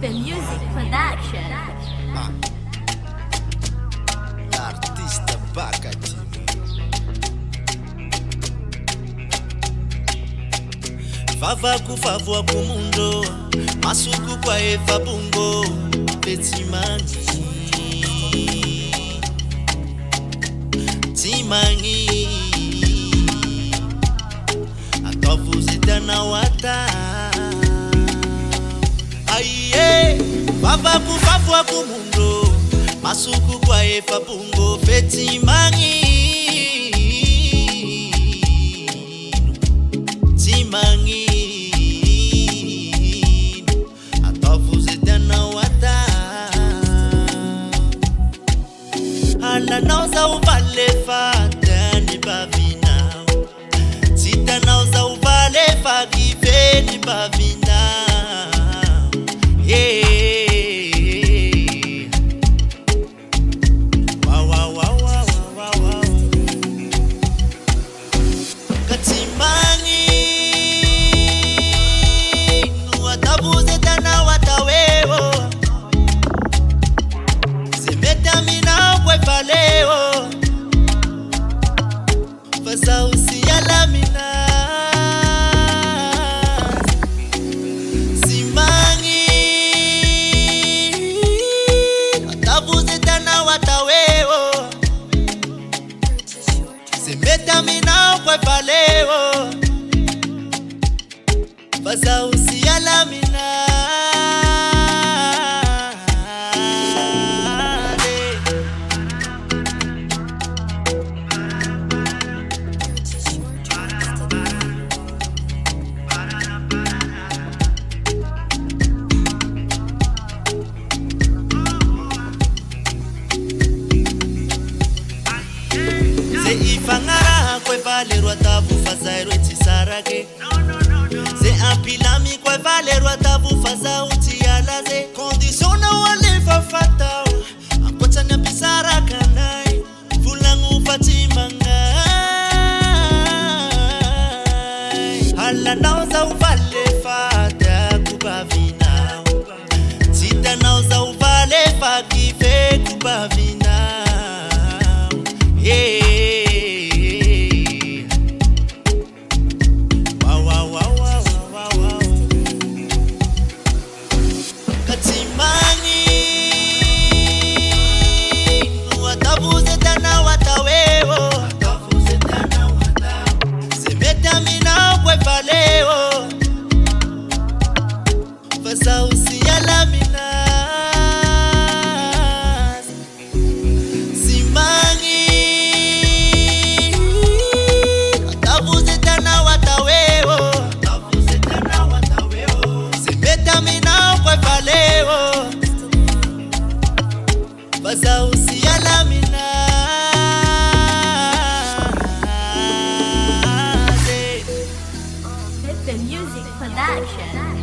The Music Production. L'artista Bacati. Vava kufavua kumundo masuku kwa eva bungo betimani timani atavuzitana wata aiye vava kufavua kumundo masuku kwa eva bungo betimani timani na nauza uvale fata ni bavina sita nauza uvale fakive ni bavina wow. Katimani watabuze tana watawewo semetamina kwefaleo fasa usiyalamina simani watabuze tana watawewo semetamina kwefaleo fasa usiyalamina ifangara kwevalerwa tabufaza erwetisarake se ampilami kwevalerwa tabufaza utialaze kondisiona walefa fatao ankotanya pisarakanai fulangu fatimangai hala nauza uvale fata kubavinao sita nauza uvale fakive kubavinao fasa usiyalamina simani atavuze tana watawewo semetamina kwefaleo fasa usiyalamina The Music Production.